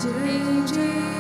Jai Jai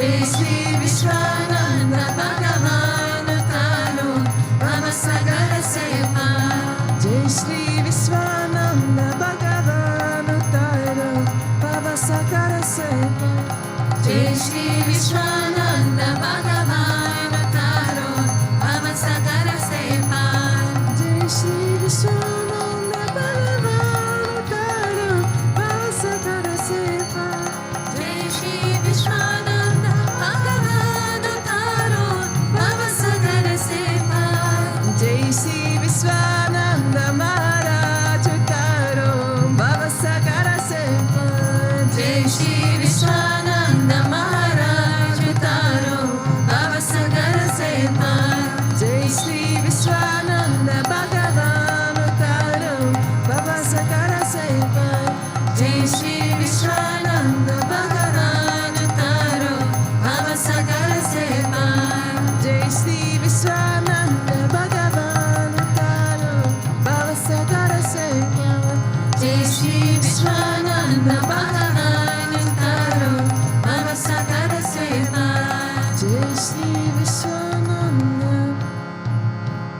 Jai Shri Vishwananda Bhagavan Utaro Vishwananda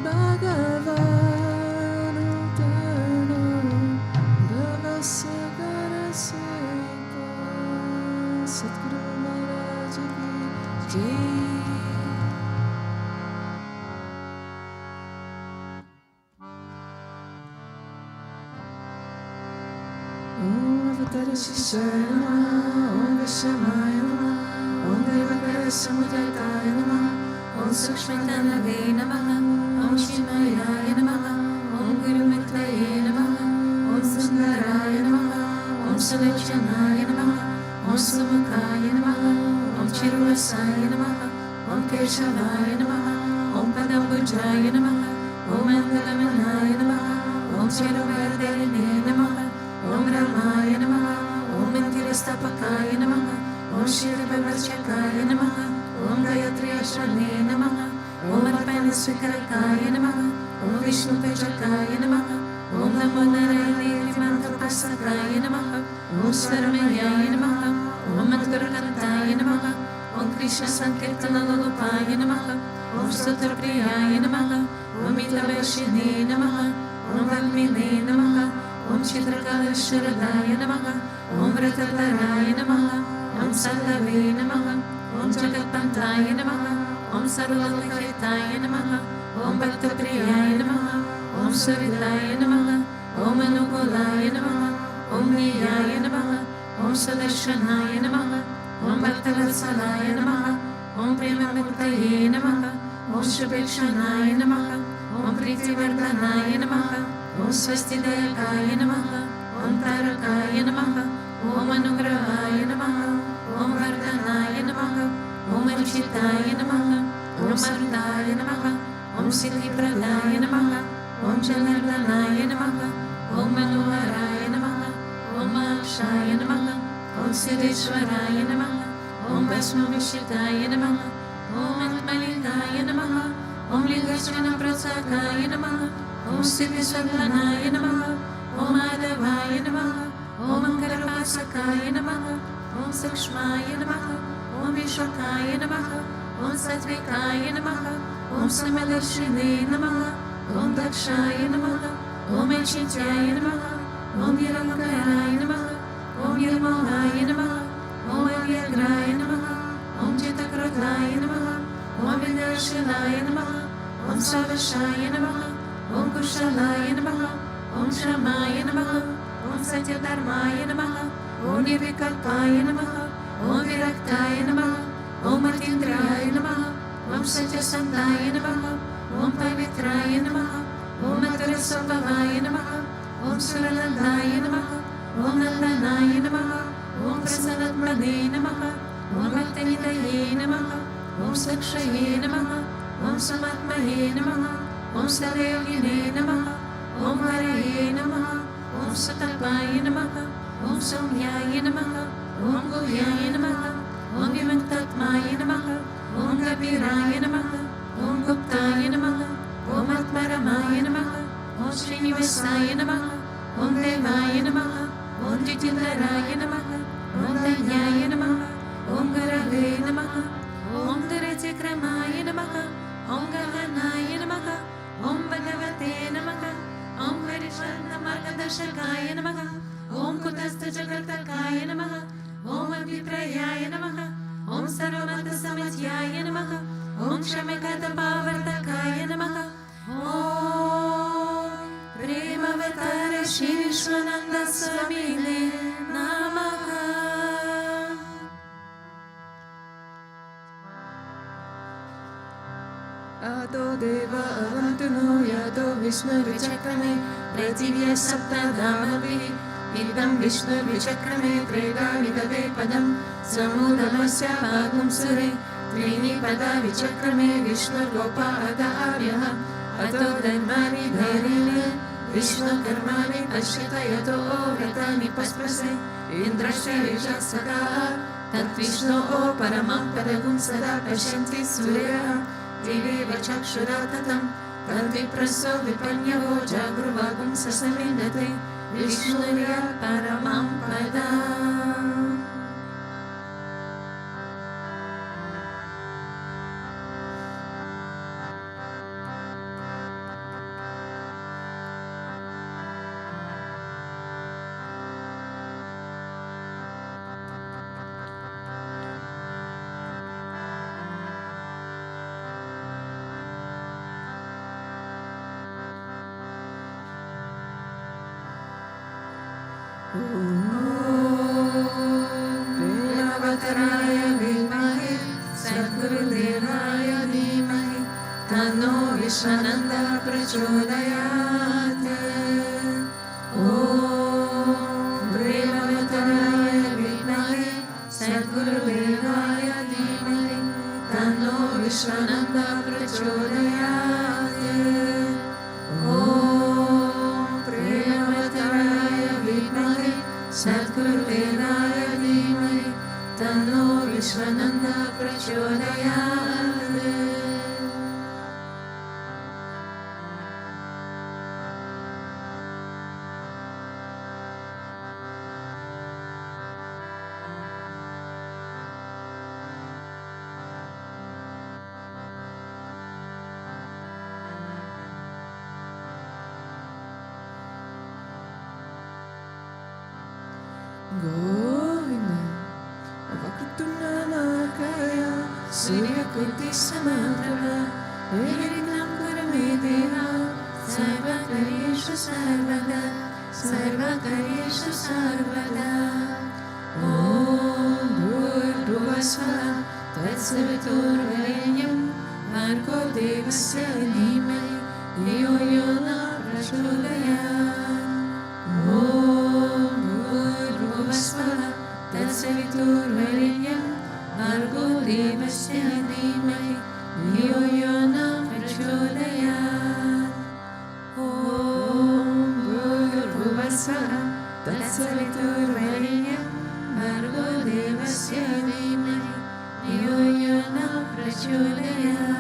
Bhagavan Eternal Bhavasagara Seva Satguru Maharaj Ki Jai. Shishaya Namaha, Om Vishamaya Namaha, Om Devakara Samudayaya Namaha, Om Sakshmatanave Namaha, Om Shimaya Namaha, Om Gurumitlaye Namaha, Om Sundaraya Namaha, Om Salachanaya Namaha, Om Sumukaya Namaha, Om Chiruvasaya Namaha, Om Keshavaya Namaha, Om Padambujaya Namaha, Om Mandalamanaya Namaha, Om Chiruvardhane Namaha, Om Ramaya Namaha, Om Mandirastapakaya Namaha, Om Shirabhavarchakaya Namaha, Om Gayatri Ashrane Namaha, Om Arpanisvikarakaya Namaha, Om Vishnu Pachakaya Namaha, Om Namo Narayane Mantapasakaya Namaha, Om Svarmayaya Namaha, Om Madhurakantaya Namaha, Om Krishna Sankirtana Lalupaya Namaha, Om Stotrapriyaya Namaha, Om Mitavashine Namaha, Om Valmine Namaha, Om Chitrakalesharadaya Namaha, Om Vratataraya Namaha, Om Sallave Namaha, Om Jagatpantaya Namaha, Om Sarvalakitaya Namaha, Om Bhaktapriyaya Namaha, Om Suridaya Namaha, Om Anukulaya Namaha, Om Niyaya Namaha, Om Sudarshanaya Namaha, Om Bhaktavatsalaya Namaha, Om Premamuktaye Namaha, Om Shubhekshanaya Namaha, Om Pritivardhanaya Namaha, Om Swastidayakaya Namaha, Om Tarakaya Namaha, Om Anugrahaya Namaha, Om Vardhanaya Namaha, Om Anchitaya Namaha, Om Ardaya Namaha, Om Siddhipradaya Namaha, Om Janardhanaya Namaha, Om Manoharaya Namaha, Om Akshaya Namaha, Om Siddheshwaraya Namaha, Om Bhasmavishitaya Namaha, Om Atmalingaya Namaha, Om Lingachana Prasakaya Namaha, Om Siddhiswadhanaya Namaha, Om Madhavaya Namaha, Om Ankarapasakaya Namaha, Om Sakshmaya Namaha, Om Vishwakaya Namaha, Om Satvikaya Namaha, Om Samadarshine Namaha, Om Dakshaya Namaha, Om Achityaya Namaha, Om Nirankaraya Namaha, Om Nirmohaya Namaha, Om Avyagraya Namaha, Om Chitakrodhaya Namaha, Om Vidarshanaya Namaha, Om Savashaya Namaha, Om Kushalaya Namaha, Om Shramaya Namaha, Om Satyadharmaya Namaha, Om Nirvikalpaya Namaha, Om Viraktaya Namaha, Om Atindraya Namaha, Om Satyasandaya Namaha, Om Pavitraya Namaha, Om Atarasambhavaya Namaha, Om Suralandaya Namaha, Om Nandanaya Namaha, Om Prasanatmane Namaha, Om Bhaktahidaye Namaha, Om Sakshaye Namaha, Om Samatmaye Namaha, Om Sarayogine Namaha, Om Haraye Namaha, Om Satalpaye Namaha, Om Saumyaye Namaha, Om Guhyaye Namaha, Om Vimantatmaye Namaha, Om Gabhiraye Namaha, Om Guptaye Namaha, Om Atmaramaye Namaha, Om Srinivasaya Namaha, Om Devaye Namaha, Om Jitindaraye Namaha, Om Danyaye Namaha, Om Garave Namaha, Om Dharatikramaye Namaha, Om Gahanaye Namaha, Om Bhagavate Namaha, Om Harishvarna Margadashakaya Namaha, Om Kutastha Jagartakaya Namaha, Om Abhiprayaya Namaha, Om Sarvamata Samatyaya Namaha, Om Shamikata Pavartakaya Namaha, Om Premavatara Shri Vishwananda Swamine Namaha. Ado Deva Avantuno Yado Vishnu Vichakrame Prativya Saptadamavi Idam Vishnu Vichakrame Treda Vidave Padam Samudamasya Padam Sure Trini Pada Vichakrame Vishnu Gopa Ada Aryaha Ato Dharmani Dharini Vishnu Karmani Pashita Yato Vratani Paspase Indrashya Vijasaka Tat Vishnu O Paramam Padagum Sada Pashanti Surya Devi Vachakshuratatam Tadvipraso Vipanyavo Jagruvagum Sasamindate Vishnuya Paramam Padam. प्रेमवतराय विद्महे सद्गुरुदेवाय धीमहि तन्नो विश्वानन्दः प्रचोदयात्। ॐ प्रेमवतराय विद्महे सद्गुरुदेवाय धीमहि तन्नो विश्वानन्दः प्रचोदयात्। ॐ प्रेमवतराय विद्महे सद्गुरुदेवाय धीमहि तन्नो विश्वानन्दः प्रचोदयात्। Govinda Vaktunamagaya Suryakuti Samantrava Virinam Paramedeva Sarvakareshu Sarvada Sarvakareshu Sarvada. Om Bhurvasvaha Tatsaviturvarenyam Bhargo Devasya Dhimai Dhiyo Yo Na Prachodayat. Om Bhurvasvaha Tatsaviturvarenyam Bhargo Devasya Dhimai Dhiyo Yo Na Prachodayat. Om Bhurvasvaha Tatsaviturvarenyam Bhargo Devasya Dhimai Dhiyo Yo Na Prachodayat.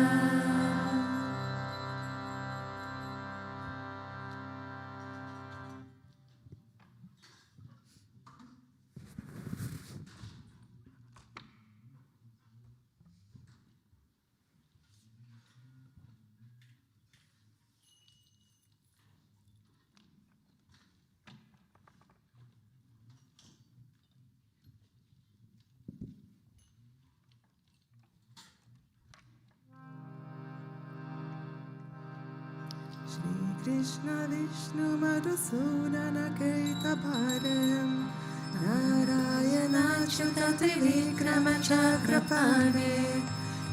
Shri Krishna Vishnu Madhusudana Kaitaparam Narayana Achyuta Trivikrama Chakrapane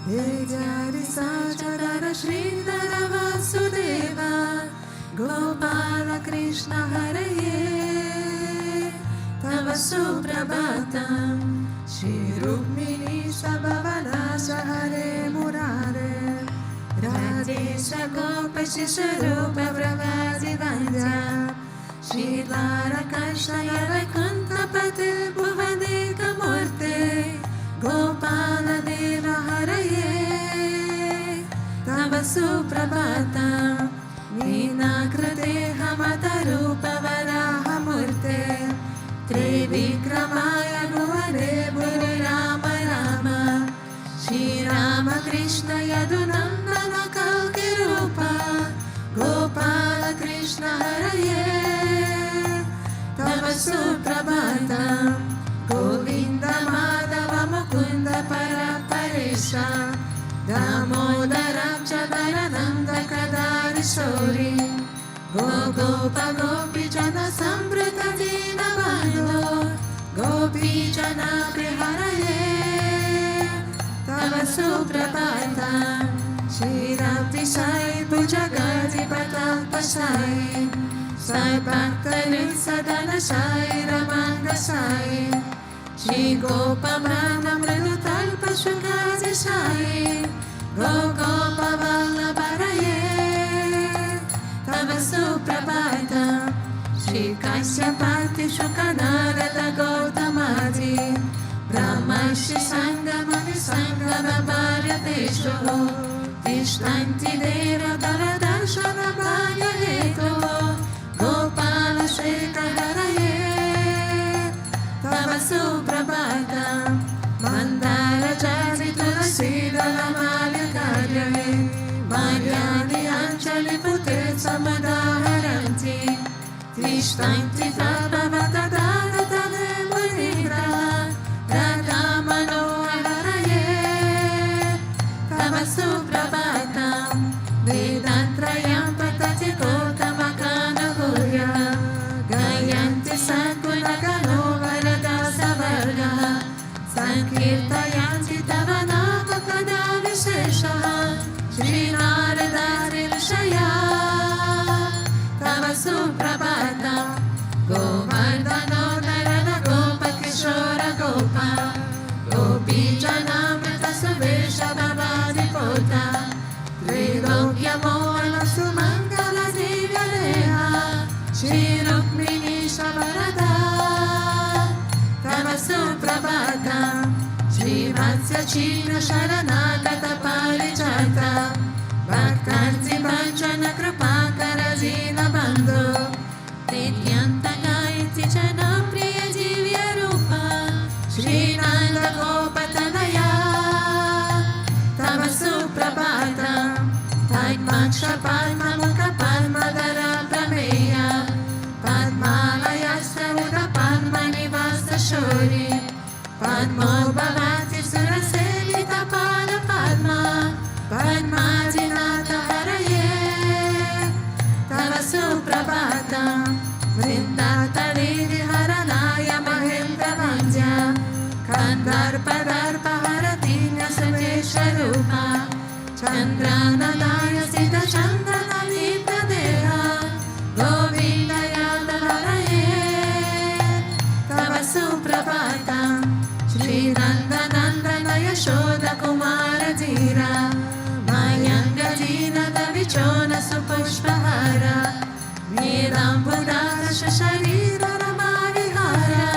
Vidyari Sajadara Sridhara Vasudeva Gopala Krishna Haraye Tava Suprabhatam Shri Rukmini Sabhavana Sahare Murare Radhesha Gopa Shisharupa Brahmadi Vandya Shri Lara Krishna Yavaikuntha Pati Bhuvadika Murte Gopala Deva Haraye Tava Suprabhatam Vinakrate Hamatarupa Varaha Murte Trivikramaya Bhuvade Bhuri Rama Rama Shri Rama Krishna Yadunandana Kalki Rupa Gopala Krishna Haraye Tava Suprabhatam Govinda Madhava Mukunda Paraparesha Damodara Chadarananda Kadari Shori Gopa Gopi Jana Samprita Dina Bando Gopi Jana Priharaye Tava Suprabhatam Shri Rapti Sai Bhujagati Patalpa Sai Sai Bhaktarit Sadana Sai Ramanga Sai Shri Gopa Brahma Mridutalpa Shukati Sai Gopa Vallabharaye Tava Suprabhatam Shri Kasyapati Shukanarada Gautamadi Brahmashi Sangamani Sangama Bharatesho Tishtanti Deva Tava Darshana Bhaya Heto Gopala Shekharaye Tava Suprabhatam Mandara Jati Tulsidala Malya Karyave Maryani Anjali Pute Samadaharanti Tishtanti Prabhavata Dana Tane Munira Radha Manoharaye Tava Suprabhatam Vedantrayam Patati Kota Makana Gurya Gayanti Sakula Sheshah Shri Naradari Vishaya Tava Suprabhatam Govardhano Narana Gopa Kishora Gopa Gopi Janamrita Suvesha Bhavadi Pota Trilokya Mohala Sumangala Divya Deha Shri Rukmini Shavarada Tava Suprabhatam Shri Vatsya China Sharanagata Parijata Bhaktanti Bhajana Krupakara Jina Bandhu Nityanta Gayati Jana Priya Divya Rupa Shri Nanda Gopatanaya Tava Suprabhatam Padmaksha Padma Mukha Padmadara Prameya Padmalayasya Uda Padma Nivasa Shuri Padmo Bhavati Surasevita Pada Padma Padmadinata Haraye Tava Suprabhatam Vrindatariri Haranaya Mahendra Vandya Kandarpa Darpa Haratinya Samesha Rupa Chandranadaya Sita Chandana Nita Deha Govinda Yada Haraye Tava Suprabhatam Shri Nanda Nandana Yashoda Kumara Dhira Mayanga Dina Davichona Supushpahara Nirambudara Shasharira Ramarihara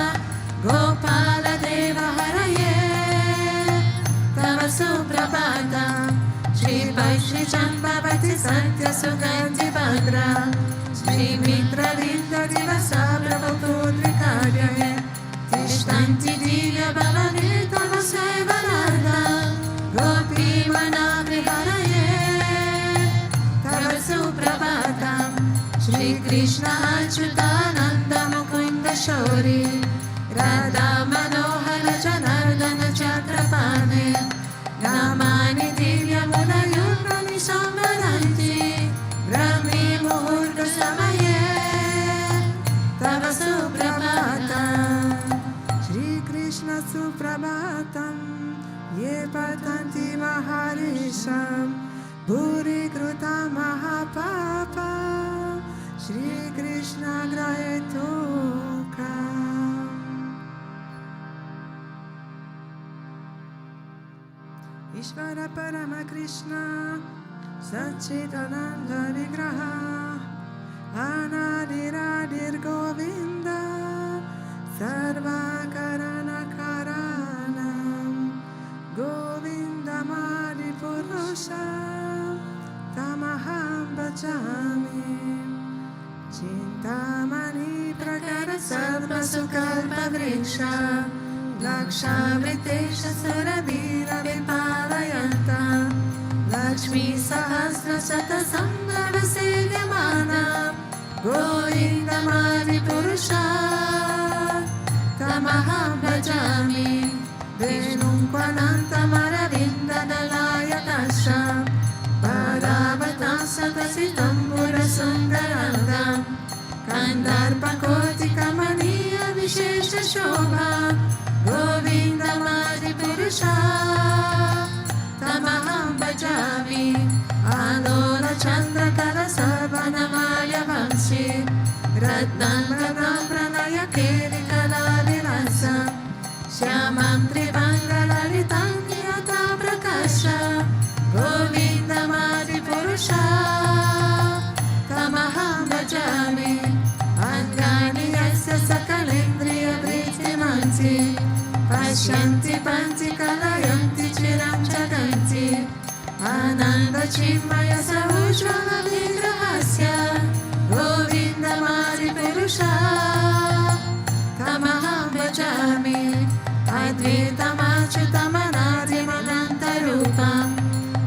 Gopala Deva Haraye Tava Suprabhatam Shri Vaishri Chambavati Satya Sugandhi Bhadra Shri Mitra Linda Divasa Prabhupudrikaye Tishtanti Divya Bhavane Tava Sevarada Gopi Manavri Haraye Tava Suprabhatam Shri Krishna Achyutananda Mukunda Shori Radha Manohara Janardana Chakrapane Namani Divya Munayunani Samvaranti Brahmi Muhurta Samaye Tava Suprabhatam Shri Krishna Suprabhatam Ye Patanti Maharisham Bhuri Kruta Mahapapa Shri Krishna Grayetokam Ishvara Parama Krishna Satchitananda Vigraha Anadiradir Govinda Sarva Karana Karanam Govinda Madi Purusha Tamaham Bhajami Chintamani Prakara Sarva Sukalpa Vriksha Laksha Vritesha Suravira Vipalayanta Lakshmi Sahasra Sata Sambhava Sevyamana Govinda Madi Purusha Tamaham Bhajami Venum Kwananta Maravinda Dalaya Kasha Bhagavatam Satasitam Sundarandam Kandarpa Koti Kamaniya Vishesha Shobha Govinda Madi Purusha Tamaham Bhajami Alola Chandra Kara Sarvanamaya Vamsi Radhan Radhan Pranaya Keri Kala Virasa Shyamam Trivangala Niyata Prakasha Govinda Madi Purusha Tamaham Bhajami Angani Yasya Sakalendriya Vritti Pashyanti Panti Kalayanti Chiram Jaganti Ananda Chinmaya Sahujvala Vigrahasya Govinda Madi Purusha Tamaham Bhajami Advaita Achyutamanadi Mananta Rupam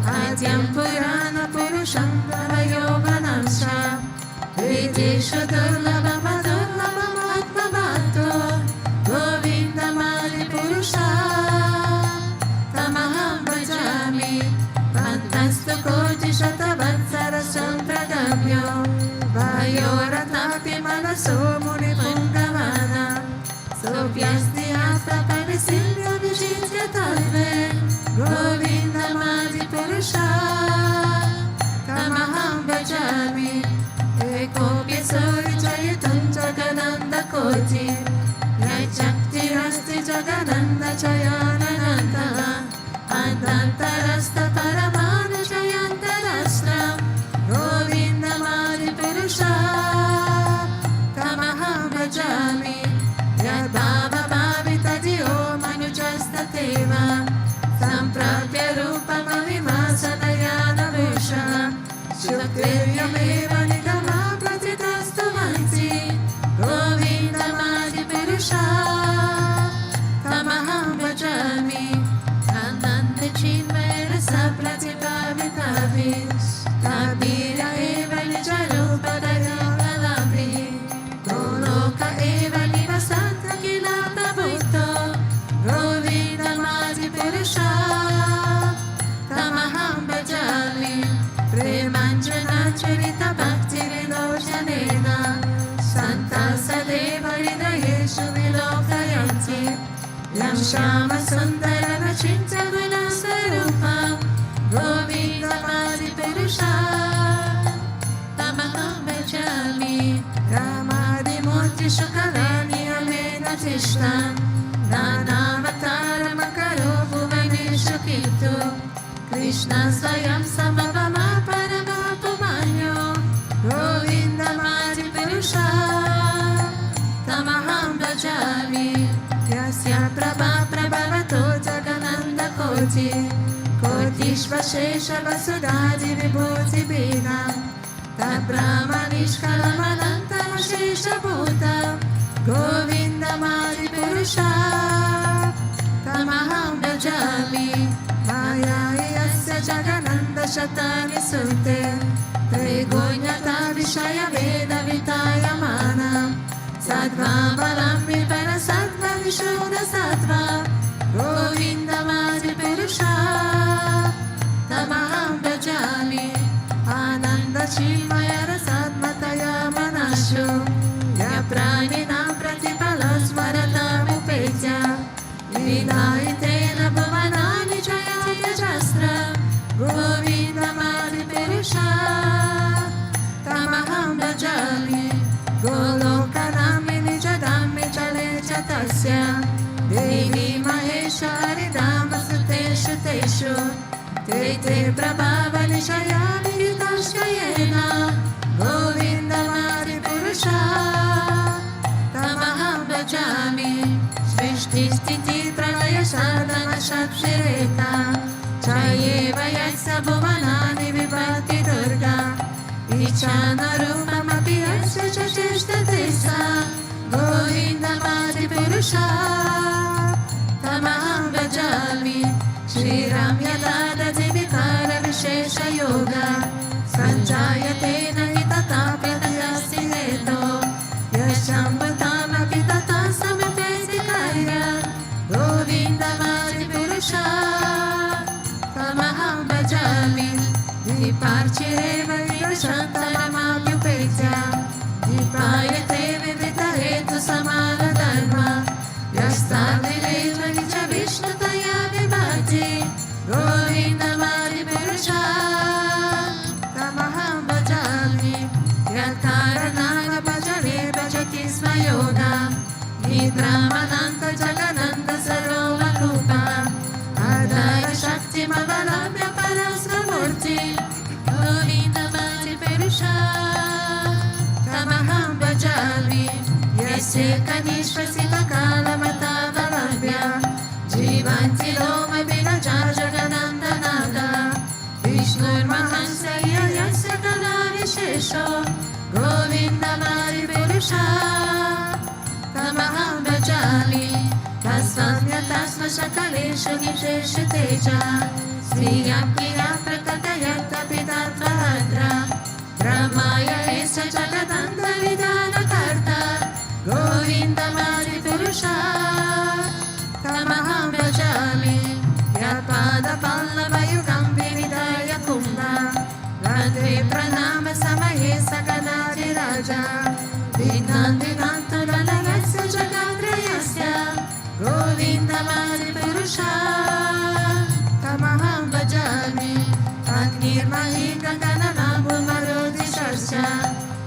Adyam Purana Purusham Davayoganamsha Videsha Durlabam Adurlabam Atmabhato Govinda Madi Purusha Tamaham Bhajami Pantastu Koti Shatavatsara Sampradamyo Vayoratapi Manaso Muni Pungavana Sopyasti Asta Parisilya Vijitya Talve Govinda Madi Purusha Purusha Tamaham Bhajami Ekopya Suri Jayatam Jagananda Koti Yachakti Rasti Jagananda Chayanananda Antantarasta Paramana Chayantarastra Govinda Mari Purusha Tamaham Bhajami Yadbhava Bhavita Dio Manujasta Teva Samprapya Rupa Mahimasanayana Visha Shukrivyameva Nidama Pratitastu Vansi Govinda Madi Purusha Tamaham Bhajami Ananda Chinmaya Sapratipavitavis Kabira Eva Nijarupa Dayangalabhi Goloka Eva Nivasanta Kilata Bhutto Govinda Madi Purusha Tamaham Bhajami Premanjana Charita Bhakti Vilojanena Santa Sadeva Hridayeshu Vilokayanti Yam Shama Sundara Nachinta Gunasarupa Govinda Madi Purusha Tamaham Bhajami Ramadi Murti Shukalani Amena Tishna Nanavatara Makaro Bhuvaneshu Kirtu Krishna Swayam Samavama Paramapumanyo Govinda Madi Purusha Tamaham Bhajami Yasya Prabha Prabhavato Jagananda Koti Kotishva Shesha Vasudadi Vibhuti Bina Tad Brahma Nishkalamananta Shesha Bhuta Govinda Madi Purusha Tamaham Bhajami Maya Yasya Jagananda Shatani Sute Trigunyata Vishaya Veda Vitaya Mana Sattva Balam Vipara Sattva Vishuddha Sattva Govinda Madi Purusha Tamaham Bhajami Ananda Chinmaya Rasatmataya Manashu Yapranina Pratipala Smaratam Upetya Vidayitena Bhuvanani Jayati Jastra Govinda Madi Purusha Tamaham Bhajami Golokanami Nijadami Chale Chatasya Devi Maheshwari Dama Suteshu Teshu Te Prabhava Nishaya Viditashayena Govinda Madi Purusha Tamaham Bhajami Srishti Sthiti Pralaya Sadhana Shapshireta Chayeva Yasa Bhuvanani Vibhati Durga Ichana Rupamapi Yasya Chashishta Tesa Govinda Madi Purusha Tamaham Bhajami Shri Ram Yadada Divikara Vishesha Yoga Sanjayate Nahitata Pratayasti Heto Yashambhatama Pitata Samapeti Karya Govinda Madi Purusha Tamaham Bhajami Diparchireva Vidashantaramapyupetya Dipayate Vivita Hetu Samana Dharma Yastavireva Nija Vishnutaya Vibhati Govinda Madi Purusha Tamaham Bhajami Yatkaranana Bhajare Bhajati Svayoga Nidramananta Jagananda Sarova Rupa Adara Shakti Mavalabhya Parasramurti Govinda Madi Purusha Tamaham Bhajami Yasya Kanishvasita Kalamata Valabhya Jivanti Loma Vinaja Jagananda Nada Vishnur Mahansaya Yasya Kala Vishesho Govinda Madi Purusha Tamaham Bhajami Tasvanya Tasva Shakaleshu Nisheshu Teja Sriyam Kiya Prakatayata Pitatva Hadra Brahmaya Esya Jagadanda Vidana Karta Govinda Madi Purusha Tamaham Bhajami Yapada Pallava Yugam Vividaya Kunda Radhe Pranama Samaye Sakadati Raja Vidhan Vidhantu Ranayasya Jagadrayasya Govinda Madi Purusha Tamaham Bhajami Nirmahinga gananambu marudi shasya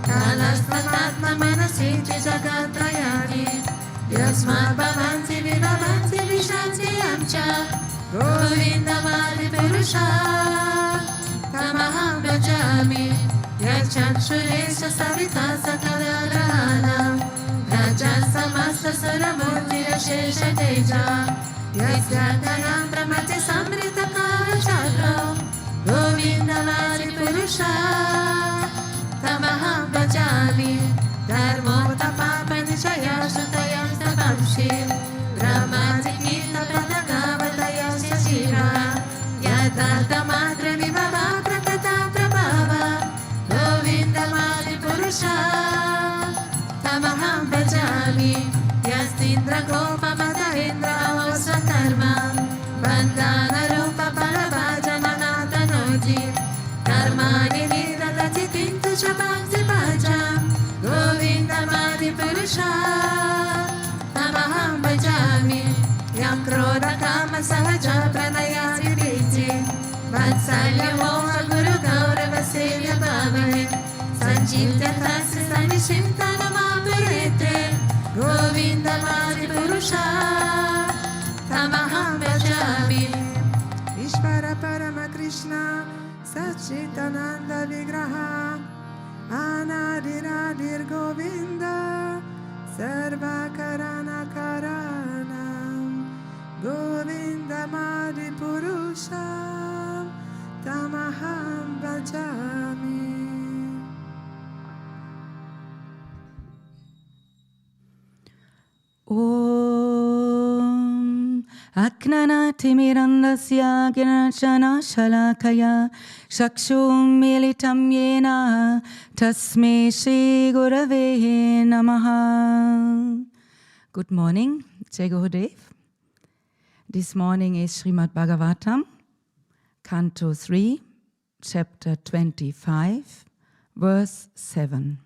Kalastatatma manasiti jagatrayani Yasmat bhavanti vibhavanti vishanti amcha Govindamadi purusha Tamaham bhajami Yachanshuresa savita sakalagrahana Rajan samasta suramurti rashesha teja Yasyantanam pramati samrita kala chakra Govindamadi purusha Tamaham bhajami Dharmo tapapa nishaya sutayam tapamshi Brahmati kita padagavataya shashira Yadhartha matra vibhava prakata prabhava Govindamadi purusha Tamaham bhajami Yastindra gopa madahindra avasvakarma Bandhana rupa parabhajananata noji Karmani nidadati kintu chabhakti bhajam Govindamadi purusha Tamaham bhajami Yam krodha kama sahaja pranayati priti Vatsalya moha guru gaurava sevya bhavane Sanjivya tasya sanishintana purete Govindamadi purusha Tamaham bhajami Ishvara Parama Krishna Sachitananda Vigraha Anadiradir Govinda Sarva Karana Karanam Govindamadi Purusha Tamaham bhajami. Om Aknanati Mirandasya Ginachana Shalakaya Shakshum Militam Yena Tasme Shri Gurave Namaha. Good morning, Jai Gurudev. This morning is Srimad Bhagavatam, Canto 3, Chapter 25, Verse 7.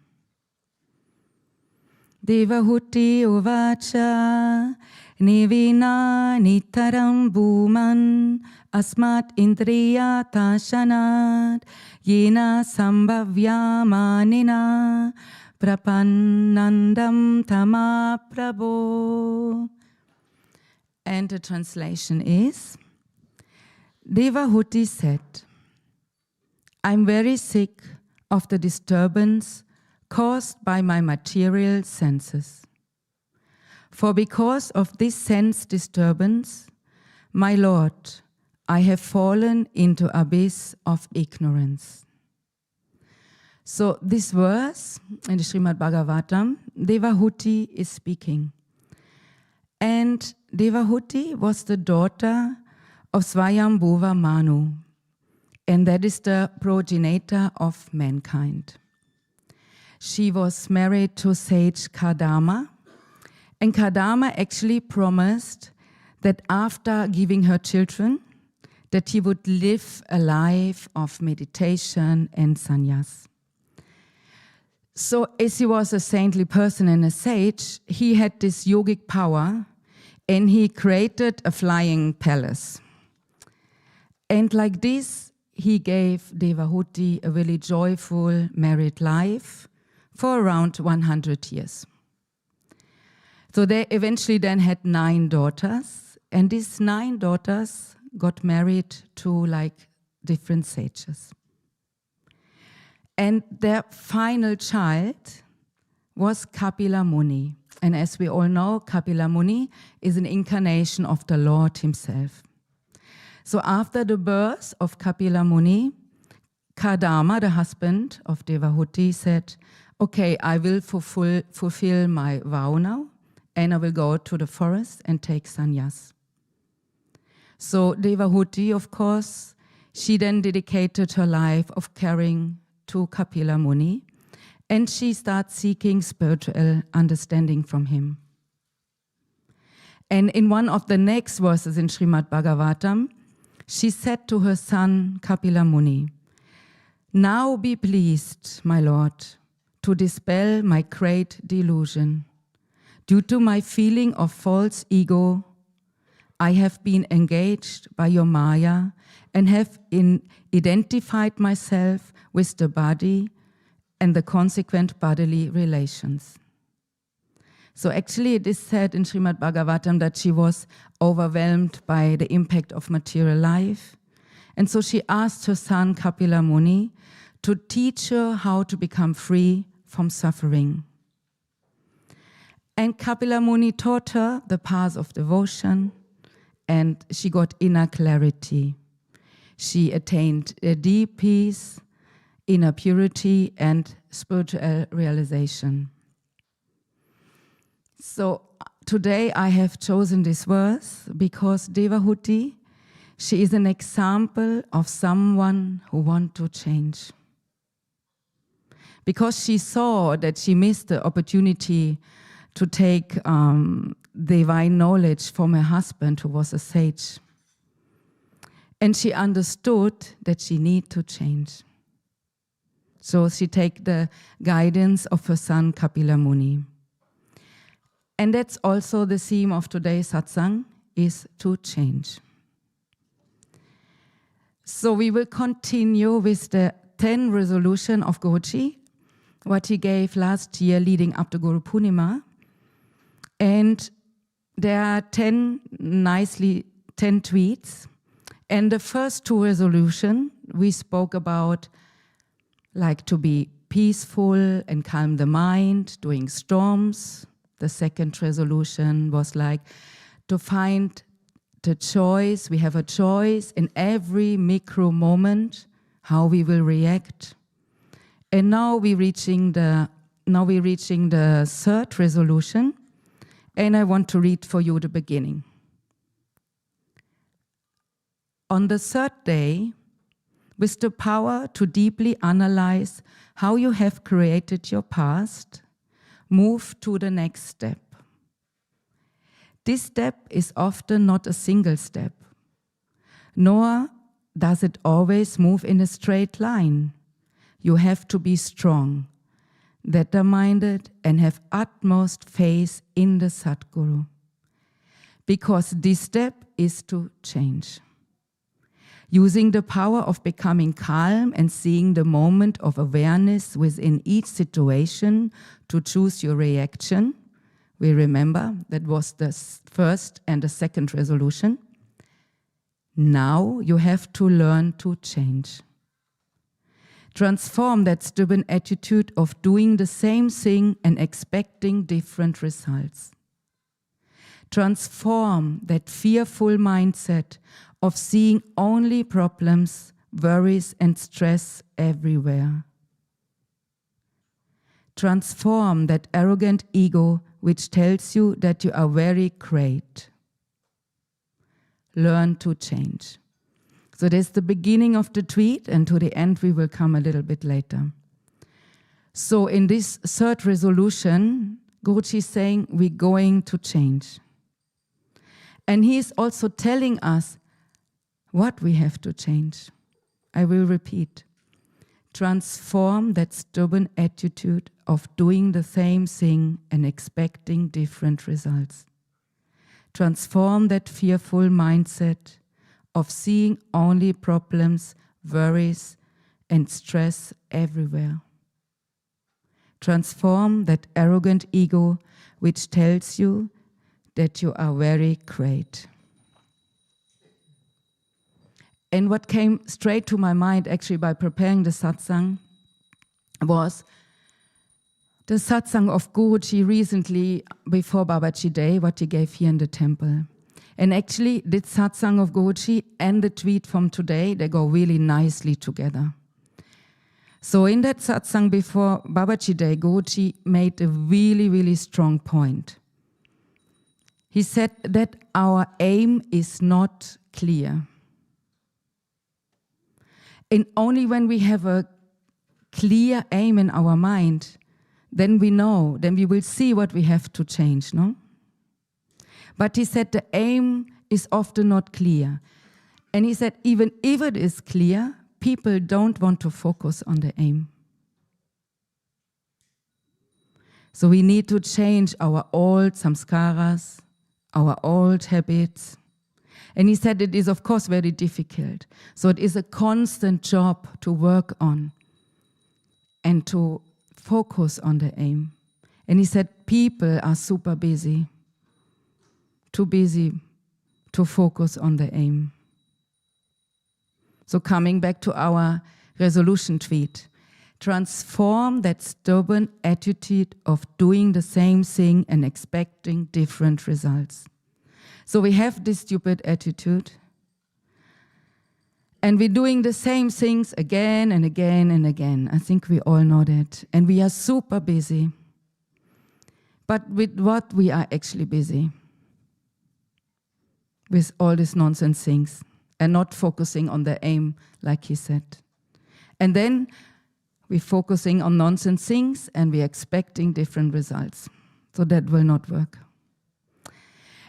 Devahuti uvacha nivina nitaram bhuman asmat indriya tashanat yena sambhavyamanina prapannandam tama prabho. And the translation is, Devahuti said, I'm very sick of the disturbance caused by my material senses. For because of this sense disturbance, my Lord, I have fallen into abyss of ignorance. So this verse in the Srimad Bhagavatam, Devahuti is speaking. And Devahuti was the daughter of Swayambhuva Manu, and that is the progenitor of mankind. She was married to sage Kadama, and Kadama actually promised that after giving her children, that he would live a life of meditation and sannyas. So as he was a saintly person and a sage, he had this yogic power, and he created a flying palace. And like this, he gave Devahuti a really joyful married life for around 100 years. So they eventually then had 9 daughters, and these 9 daughters got married to like different sages. And their final child was Kapila Muni. And as we all know, Kapila Muni is an incarnation of the Lord himself. So after the birth of Kapila Muni, Kadama, the husband of Devahuti, said, okay, I will fulfill my vow now, and I will go to the forest and take sannyas. So Devahuti, of course, she then dedicated her life of caring to Kapila Muni, and she starts seeking spiritual understanding from him. And in one of the next verses in Srimad Bhagavatam, she said to her son Kapila Muni, now be pleased, my Lord, to dispel my great delusion. Due to my feeling of false ego, I have been engaged by your Maya and have identified myself with the body and the consequent bodily relations. So actually it is said in Srimad Bhagavatam that she was overwhelmed by the impact of material life. And so she asked her son Kapila Muni to teach her how to become free from suffering. And Kapila Muni taught her the path of devotion, and she got inner clarity. She attained a deep peace, inner purity, and spiritual realization. So today I have chosen this verse because Devahuti, she is an example of someone who wants to change. Because she saw that she missed the opportunity to take divine knowledge from her husband, who was a sage. And she understood that she needed to change. So she take the guidance of her son Kapila Muni. And that's also the theme of today's satsang, is to change. So we will continue with the 10 resolution of Guruji, what he gave last year leading up to Guru Purnima. And there are 10 tweets. And the first 2 resolutions we spoke about, like to be peaceful and calm the mind during storms. The second resolution was like to find the choice. We have a choice in every micro moment how we will react. And now we're reaching the third resolution, and I want to read for you the beginning. On the third day, with the power to deeply analyze how you have created your past, move to the next step. This step is often not a single step, nor does it always move in a straight line. You have to be strong, determined, and have utmost faith in the Sadguru, because this step is to change. Using the power of becoming calm and seeing the moment of awareness within each situation to choose your reaction. We remember that was the first and the second resolution. Now you have to learn to change. Transform that stubborn attitude of doing the same thing and expecting different results. Transform that fearful mindset of seeing only problems, worries, and stress everywhere. Transform that arrogant ego which tells you that you are very great. Learn to change. So that's the beginning of the tweet, and to the end we will come a little bit later. So in this third resolution, Guruji is saying we're going to change. And he is also telling us what we have to change. I will repeat. Transform that stubborn attitude of doing the same thing and expecting different results. Transform that fearful mindset of seeing only problems, worries, and stress everywhere. Transform that arrogant ego which tells you that you are very great. And what came straight to my mind actually by preparing the satsang was the satsang of Guruji recently before Babaji Day, what he gave here in the temple. And actually this satsang of Guruji and the tweet from today, they go really nicely together. So in that satsang before Babaji Day, Guruji made a really, really strong point. He said that our aim is not clear. And only when we have a clear aim in our mind, then we know, then we will see what we have to change, no? But he said the aim is often not clear. And he said even if it is clear, people don't want to focus on the aim. So we need to change our old samskaras, our old habits, And he said it is, of course, very difficult. So it is a constant job to work on and to focus on the aim. And he said people are super busy, too busy to focus on the aim. So coming back to our resolution tweet, transform that stubborn attitude of doing the same thing and expecting different results. So we have this stupid attitude, and we're doing the same things again and again and again. I think we all know that. And we are super busy. But with what we are actually busy? With all these nonsense things and not focusing on the aim, like he said. And then we're focusing on nonsense things and we're expecting different results. So that will not work.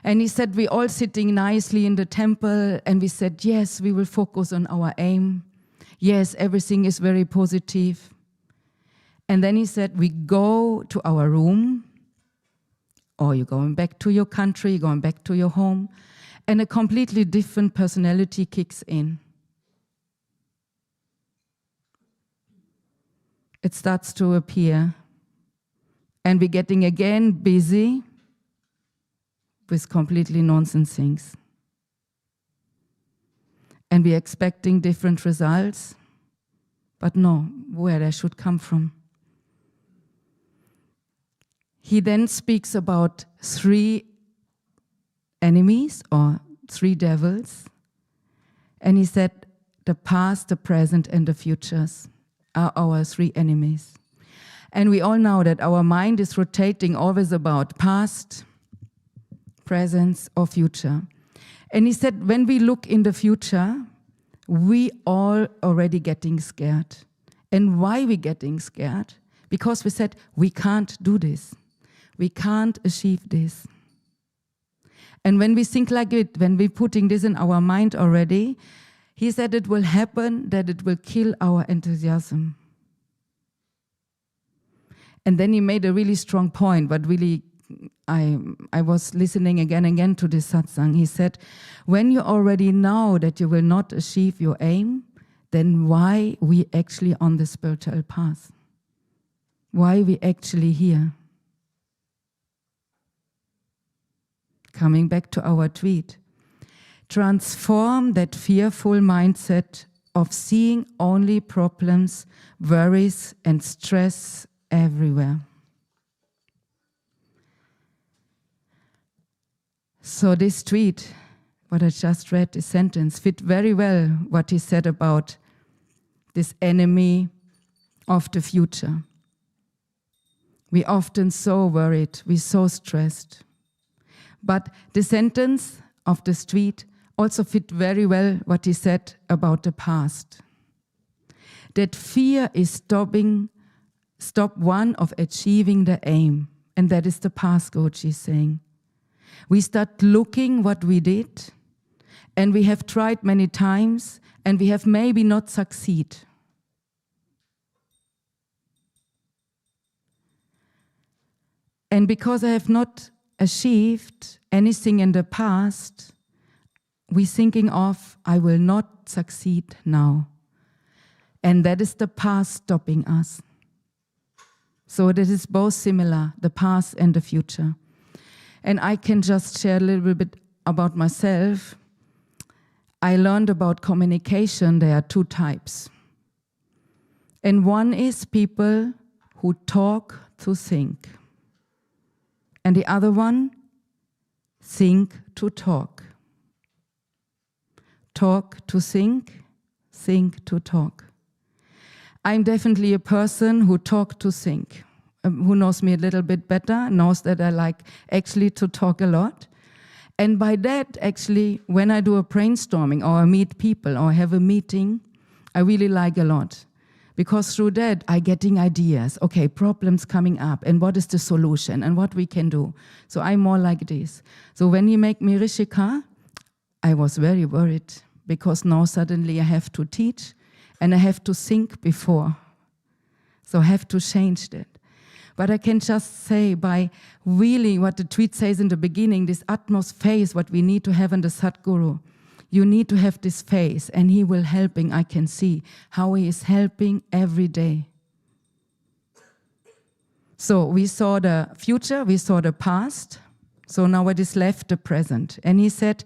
And he said, we're all sitting nicely in the temple, and we said, yes, we will focus on our aim. Yes, everything is very positive. And then he said, we go to our room, or you're going back to your country, you're going back to your home, and a completely different personality kicks in. It starts to appear. And we're getting again busy with completely nonsense things. And we're expecting different results, but no, where they should come from. He then speaks about 3 enemies or 3 devils. And he said the past, the present, and the futures are our 3 enemies. And we all know that our mind is rotating always about past, present, or future. And he said when we look in the future, we all already getting scared. And why we getting scared? Because we said we can't do this. We can't achieve this. And when we think like it, when we're putting this in our mind already, he said it will happen, that it will kill our enthusiasm. And then he made a really strong point, but really I was listening again and again to this satsang. He said, when you already know that you will not achieve your aim, then why we actually on the spiritual path? Why we actually here? Coming back to our tweet. Transform that fearful mindset of seeing only problems, worries, and stress everywhere. So this tweet, what I just read, this sentence, fit very well what he said about this enemy of the future. We're often so worried, we're so stressed. But the sentence of this tweet also fit very well what he said about the past. That fear is stop one of achieving the aim. And that is the past, coach is saying. We start looking what we did, and we have tried many times, and we have maybe not succeed. And because I have not achieved anything in the past, we're thinking of, I will not succeed now. And that is the past stopping us. So that is both similar, the past and the future. And I can just share a little bit about myself. I learned about communication. There are 2 types. And one is people who talk to think. And the other one, think to talk. Talk to think to talk. I'm definitely a person who talks to think. Who knows me a little bit better knows that I like actually to talk a lot. And by that, actually, when I do a brainstorming or I meet people or have a meeting, I really like a lot. Because through that, I'm getting ideas. Okay, problems coming up and what is the solution and what we can do. So I'm more like this. So when you make me Rishika, I was very worried because now suddenly I have to teach and I have to think before. So I have to change that. But I can just say by really what the tweet says in the beginning, this utmost phase, what we need to have in the Sadguru, You need to have this faith, and He will helping. I can see how He is helping every day. So we saw the future, we saw the past, so now what is left? The present. And He said,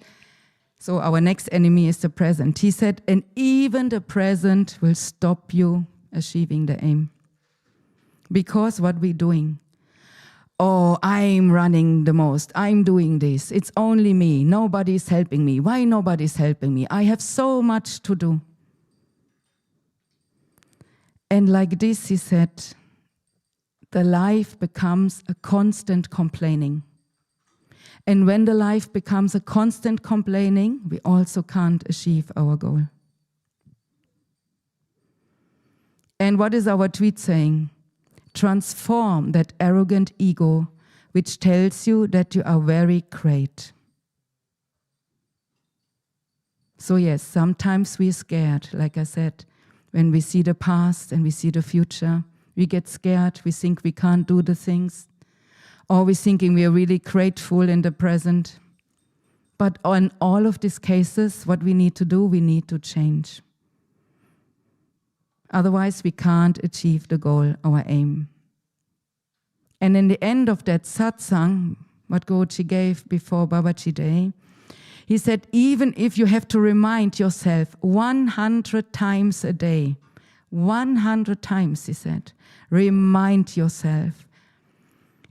so our next enemy is the present. He said, and even the present will stop you achieving the aim. Because what we're doing, oh, I'm running the most, I'm doing this, it's only me, nobody's helping me. Why nobody's helping me? I have so much to do. And like this, he said, the life becomes a constant complaining. And when the life becomes a constant complaining, we also can't achieve our goal. And what is our tweet saying? Transform that arrogant ego which tells you that you are very great. So yes, sometimes we're scared, like I said, when we see the past and we see the future. We get scared, we think we can't do the things, or we're thinking we are really grateful in the present. But on all of these cases, what we need to do, we need to change. Otherwise, we can't achieve the goal, our aim. And in the end of that satsang, what Goji gave before Babaji Day, he said, even if you have to remind yourself 100 times a day, 100 times, he said, remind yourself.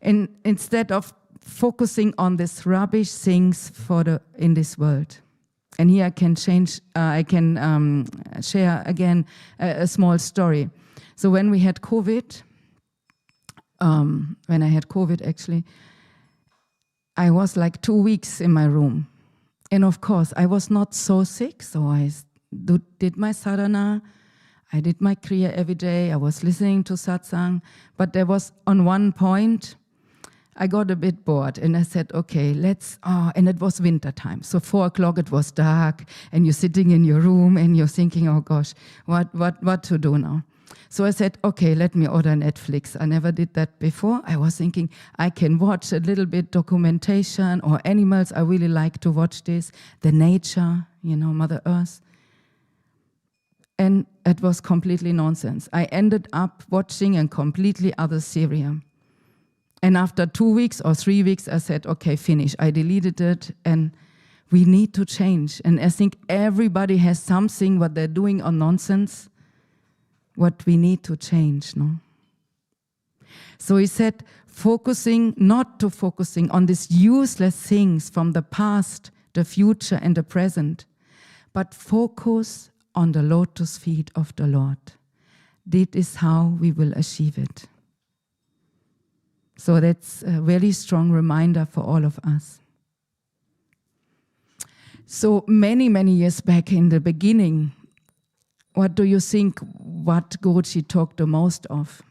And instead of focusing on these rubbish things in this world. And here I can share again a small story. So when we had COVID, when I had COVID actually, I was like 2 weeks in my room. And of course, I was not so sick, so I did my sadhana, I did my kriya every day, I was listening to satsang, but there was on one point, I got a bit bored and I said, okay, and it was winter time. So 4 o'clock it was dark and you're sitting in your room and you're thinking, oh gosh, what to do now? So I said, okay, let me order Netflix. I never did that before. I was thinking I can watch a little bit documentation or animals. I really like to watch this, the nature, Mother Earth. And it was completely nonsense. I ended up watching a completely other series. And after 2 weeks or 3 weeks, I said, okay, finish. I deleted it, and we need to change. And I think everybody has something what they're doing on nonsense, what we need to change, no? So he said, not to focusing on these useless things from the past, the future, and the present, but focus on the lotus feet of the Lord. This is how we will achieve it. So that's a very strong reminder for all of us. So many, many years back in the beginning, what do you think what Goji talked the most of?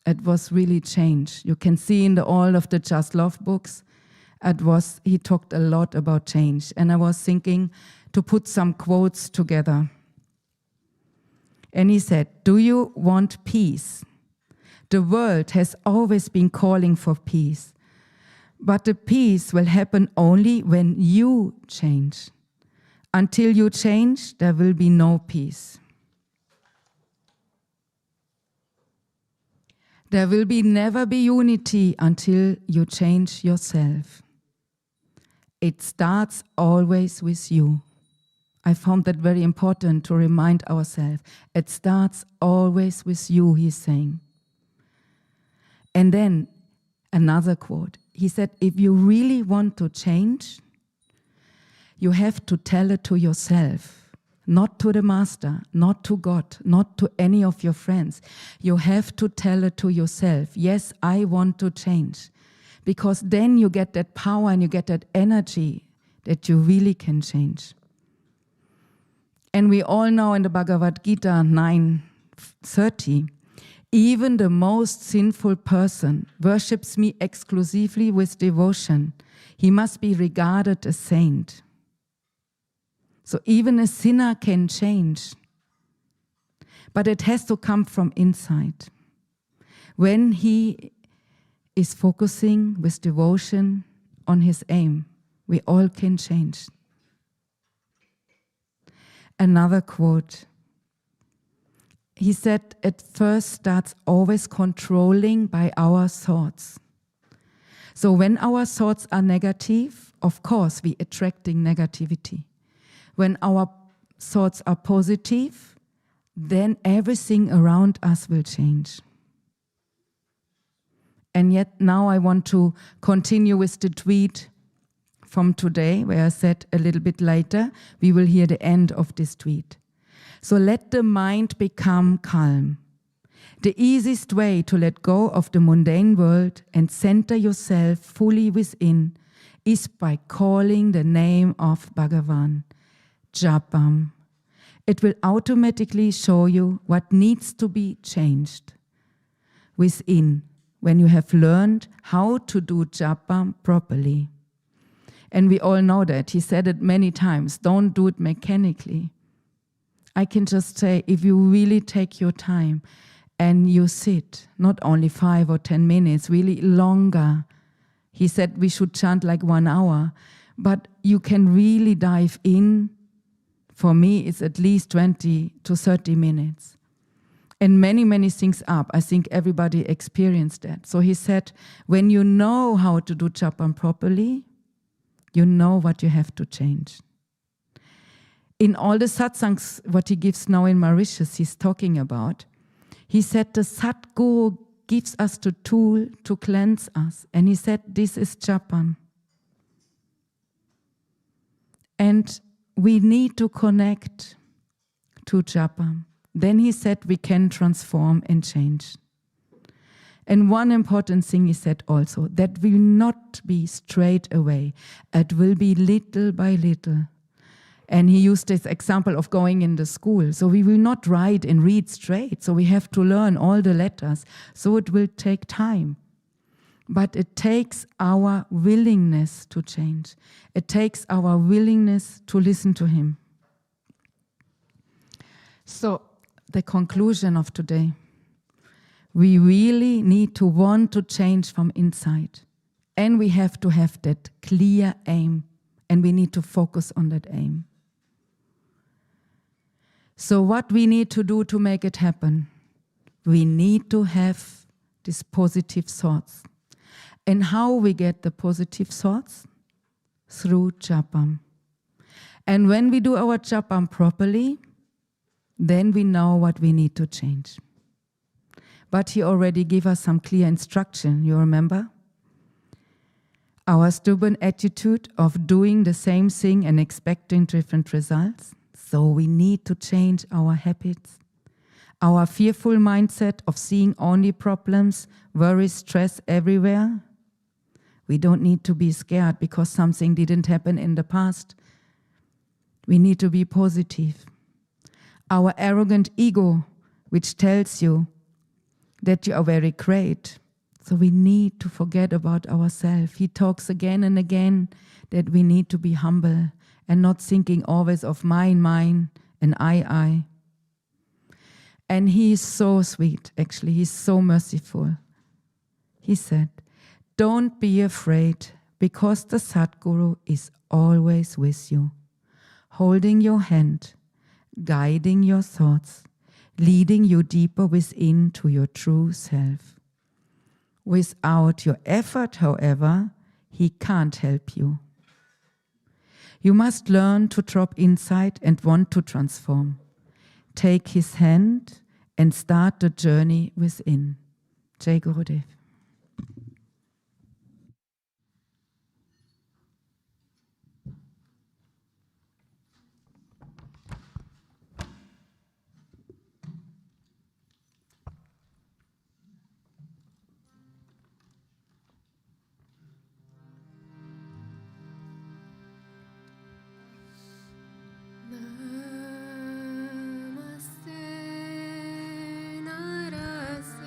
It was really change. You can see in all of the Just Love books, he talked a lot about change. And I was thinking to put some quotes together. And he said, do you want peace? The world has always been calling for peace, but the peace will happen only when you change. Until you change, there will be no peace. There will never be unity until you change yourself. It starts always with you. I found that very important to remind ourselves. It starts always with you, he's saying. And then another quote. He said, if you really want to change, you have to tell it to yourself, not to the master, not to God, not to any of your friends. You have to tell it to yourself. Yes, I want to change. Because then you get that power and you get that energy that you really can change. And we all know in the Bhagavad Gita 9:30, even the most sinful person worships me exclusively with devotion. He must be regarded a saint. So even a sinner can change. But it has to come from inside. When he is focusing with devotion on his aim, we all can change. another quote. He said, it first starts always controlling by our thoughts. So when our thoughts are negative, of course, we're attracting negativity. When our thoughts are positive, then everything around us will change. And yet now I want to continue with the tweet from today, where I said a little bit later, we will hear the end of this tweet. So let the mind become calm. The easiest way to let go of the mundane world and center yourself fully within is by calling the name of Bhagavan, Japam. It will automatically show you what needs to be changed within when you have learned how to do Japam properly. And we all know that. He said it many times, don't do it mechanically. I can just say, if you really take your time and you sit, not only 5 or 10 minutes, really longer. He said we should chant like 1 hour, but you can really dive in. For me, it's at least 20 to 30 minutes. And many, many things up. I think everybody experienced that. So he said, when you know how to do Japam properly, you know what you have to change. In all the satsangs, what he gives now in Mauritius, he's talking about, he said the Satguru gives us the tool to cleanse us. And he said, this is Japam. And we need to connect to Japam. Then he said we can transform and change. And one important thing he said also, that will not be straight away. It will be little by little. And he used this example of going in the school. So we will not write and read straight. So we have to learn all the letters. So it will take time. But it takes our willingness to change. It takes our willingness to listen to him. So the conclusion of today. We really need to want to change from inside. And we have to have that clear aim. And we need to focus on that aim. So what we need to do to make it happen? We need to have these positive thoughts. And how we get the positive thoughts? Through Japam. And when we do our Japam properly, then we know what we need to change. But he already gave us some clear instruction, you remember? Our stubborn attitude of doing the same thing and expecting different results. So we need to change our habits. Our fearful mindset of seeing only problems, worry, stress everywhere. We don't need to be scared because something didn't happen in the past. We need to be positive. Our arrogant ego, which tells you that you are very great. So we need to forget about ourselves. He talks again and again that we need to be humble and not thinking always of mine, and I. And he is so sweet, actually. He's so merciful. He said, don't be afraid because the Sadguru is always with you, holding your hand, guiding your thoughts, leading you deeper within to your true self. Without your effort, however, he can't help you. You must learn to drop inside and want to transform. Take his hand and start the journey within. Jai Gurudev. Namaste Narasima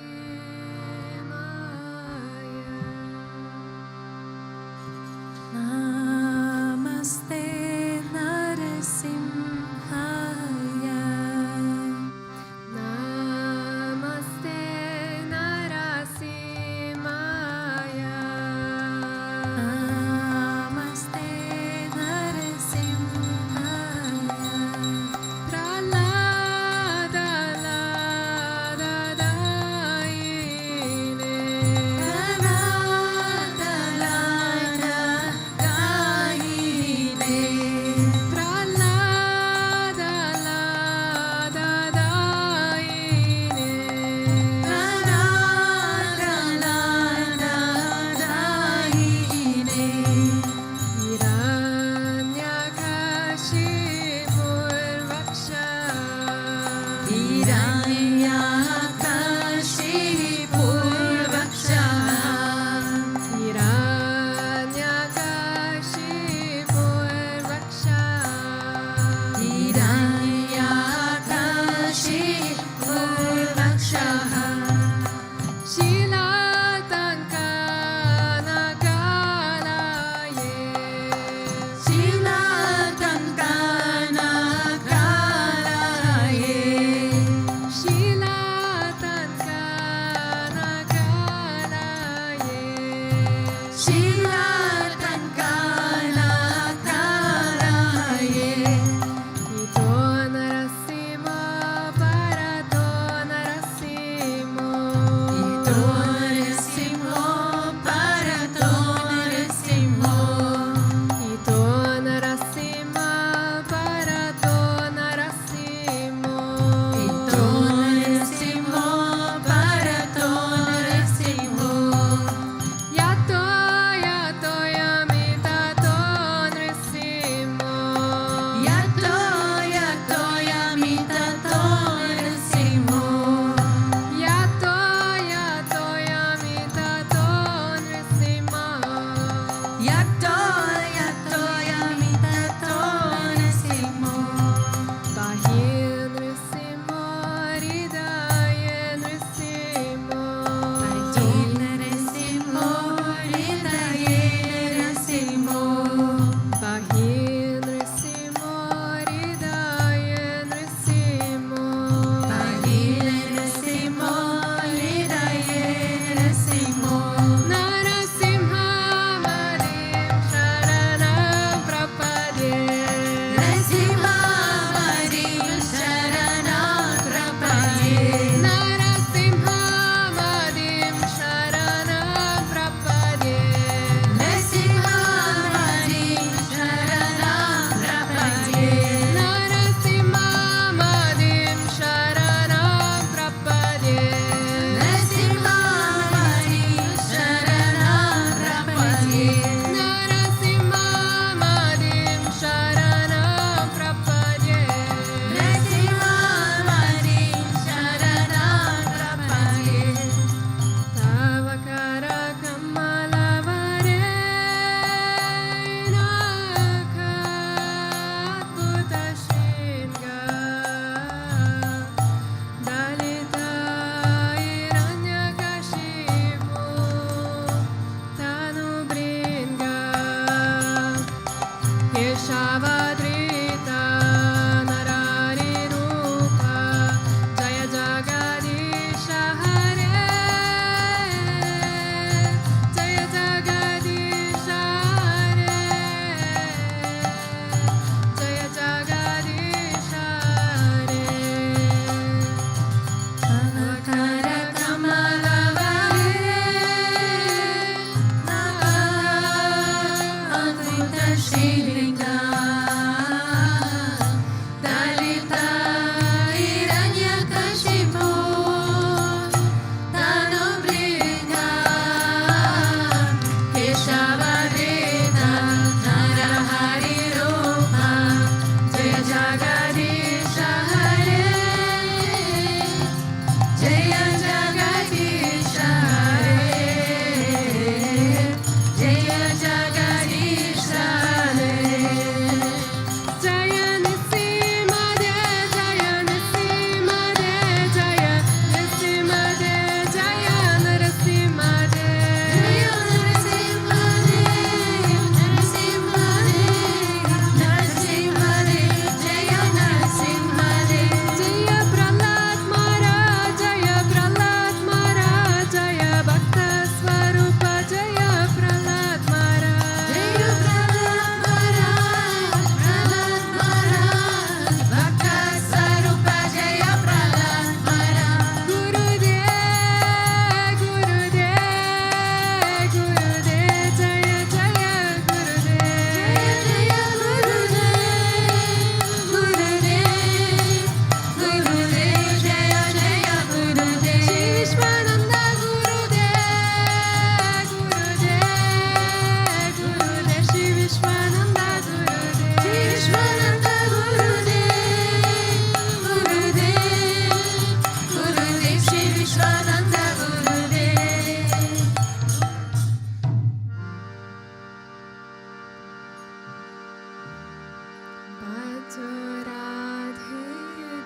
Radhe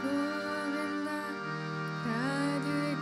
Govinda, Radhe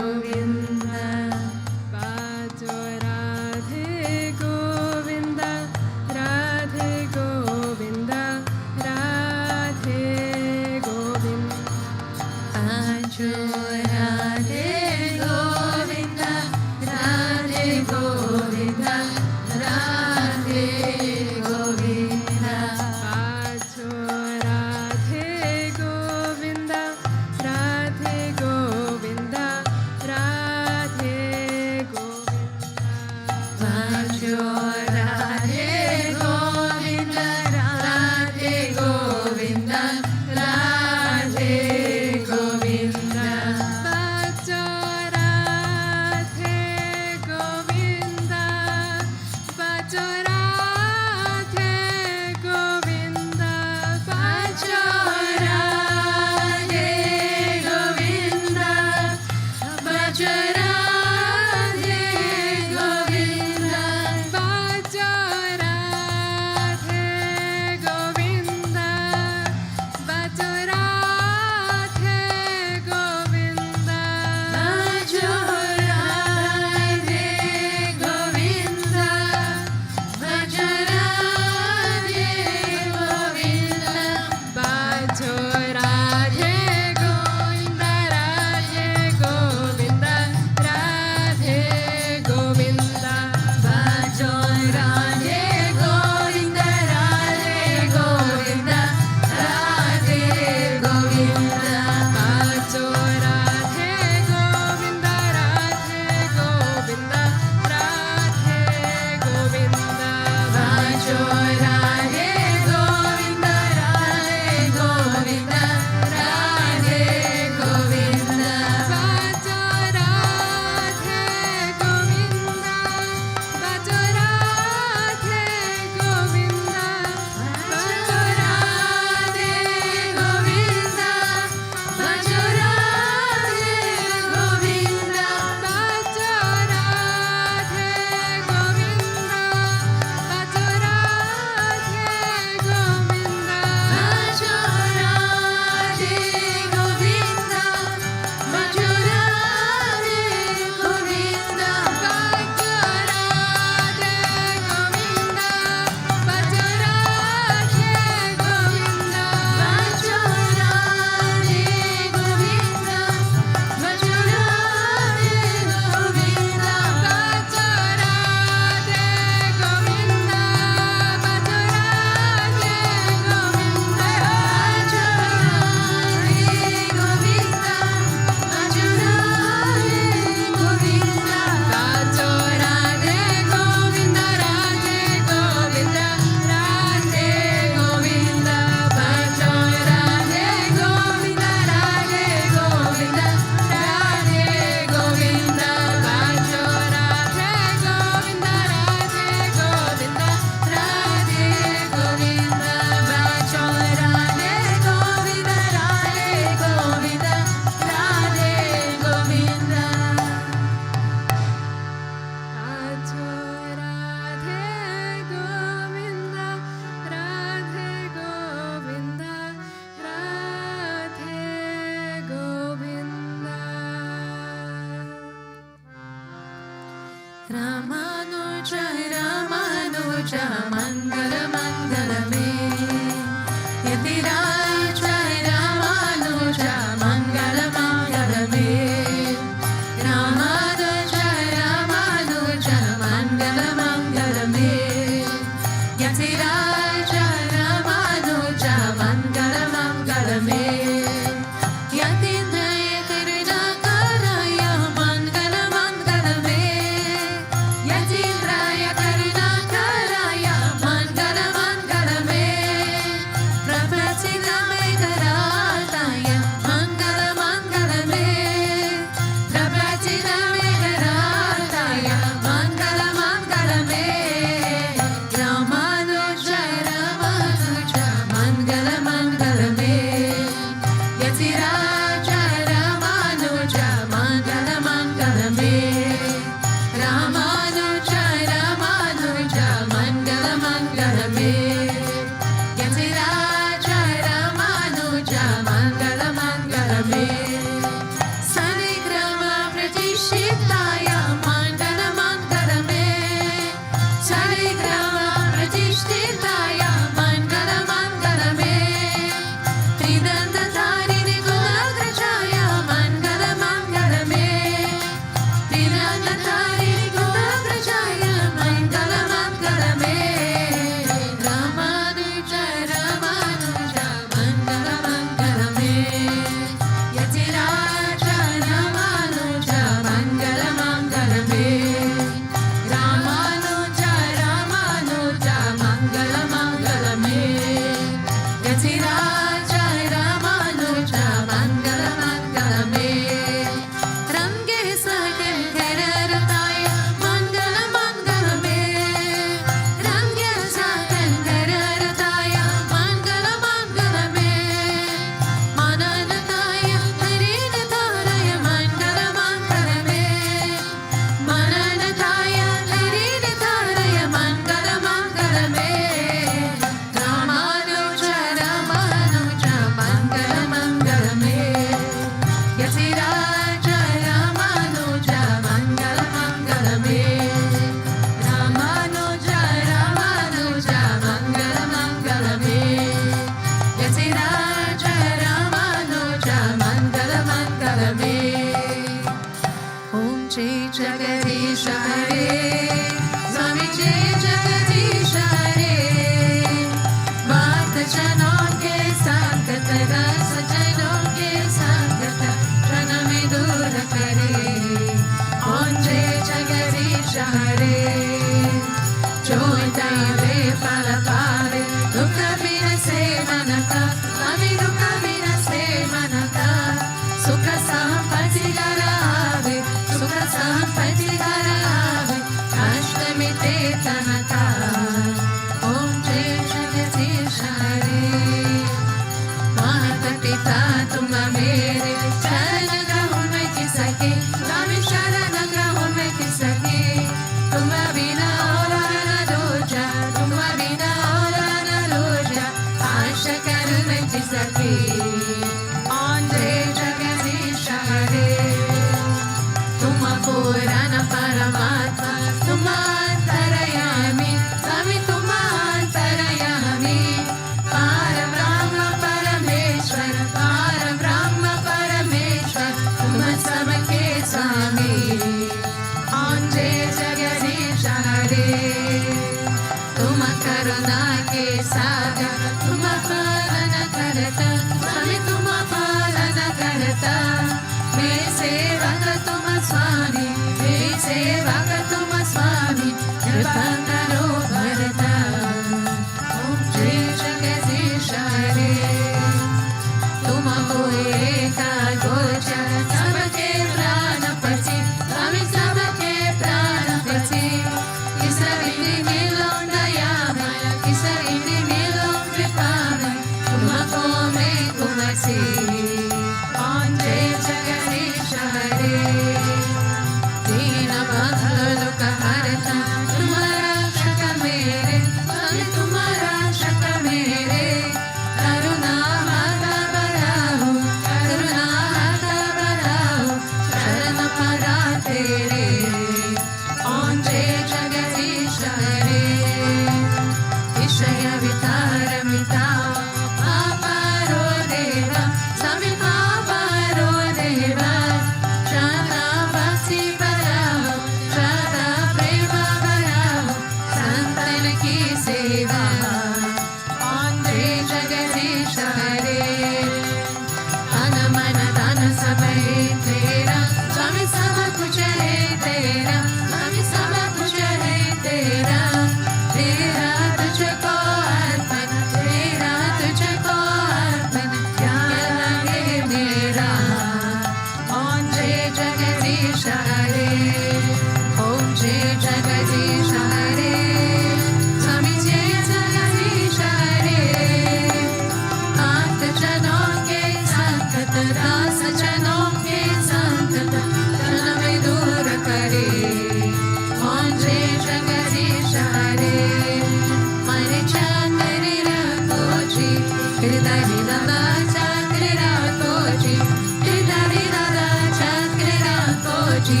Giridhari Dada Chakri Rakoji, Giridhari Dada Chakri Rakoji,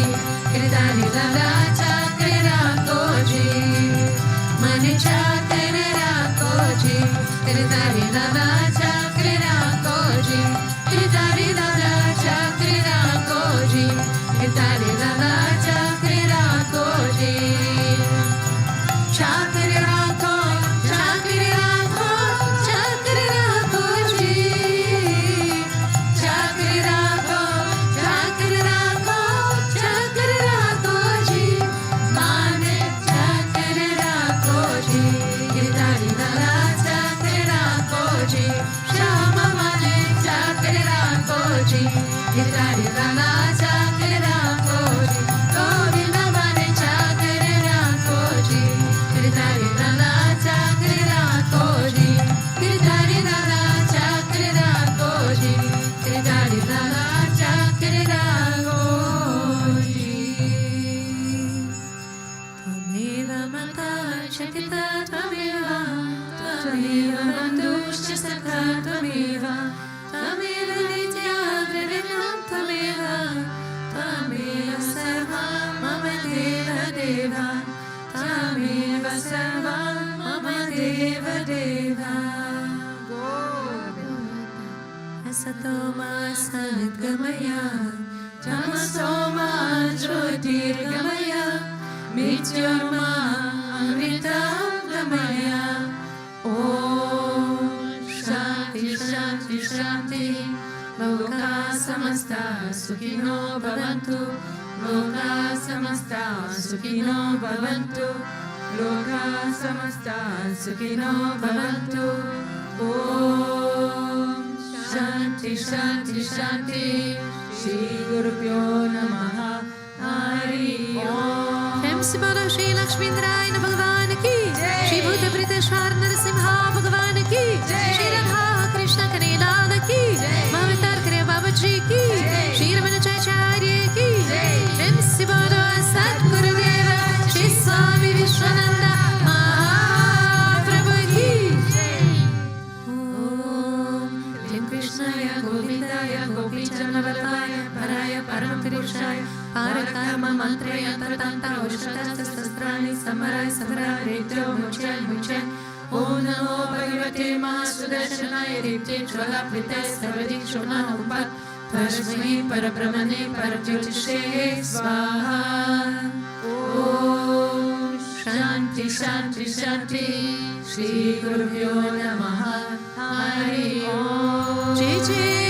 Giridhari Dada Chakri Rakoji, Mani Chakri Rakoji, Giridhari Dada Chakri Rakoji, Giridhari Dada Chakri Rakoji, Giridhari Dada Chakri Rakoji. Chakri Rako, Chakri Rako, Chakri Rakoji, Chakri Rako, Chakri Rako, Chakri Rakoji, Mane Chakri Rakoji, Giridhari Dada Chakri Rakoji, Shama Mane Chakri Rakoji, Giridhari Dada Chakri Rakoji, Govinda Mane Chakri Rakoji, Giridhari Dada Chakri Rakoji, Giridhari Dada Chakri Rakoji, Giridhari Dada Chakri Rakoji. Tvameva Mata Shakita Tvameva, Tvameva Bandhushcha Sakha Tvameva, Tvameva Nitya Dravinam Tvameva, Tvameva Sarva Mama Deva Deva, Tvameva Sarva Mama Deva Deva. Asatoma Sadgamaya, Tamasoma Jyotirgamaya, Mrityorma Amritam Gamaya. Om Shanti Shanti Shanti, Loka Samasta Sukhino Bhavantu, Loka Samasta Sukhino Bhavantu, Loka Samasta Sukhino Bhavantu. Om Shanti Shanti Shanti, Shri Gurubhyo Namaha, Hari Om. Prem se bolo Shri Lakshmi Narayana Bhagavan ki, Sri Bhutabhrteshwarnath Mandir Bhagavan ki, Shri Radha Krishna Kanilal ki, Mamatar Kriya Babaji ki, Shri Ramanacharya ki, Prem se bolo Sadgurudeva Sri Swami Vishwananda Mahaprabhu ki. Om Klim Krishnaya Govindaya Gopichanavadaya Paraya Parampurushaya Parakarma Mantraya Tartanta Ushatastastrani Samarai Samara Retro Muchen Muchen. Om Namo Bhagavate Mahasudarshanaya Ripte Chvala Prite Sarvadik Shona Upat Tasmai Parabrahmane Parajyotishe Svaha. Om Shanti Shanti Shanti, Shri Gurubhyo Namaha, Hari Om. Jai Jai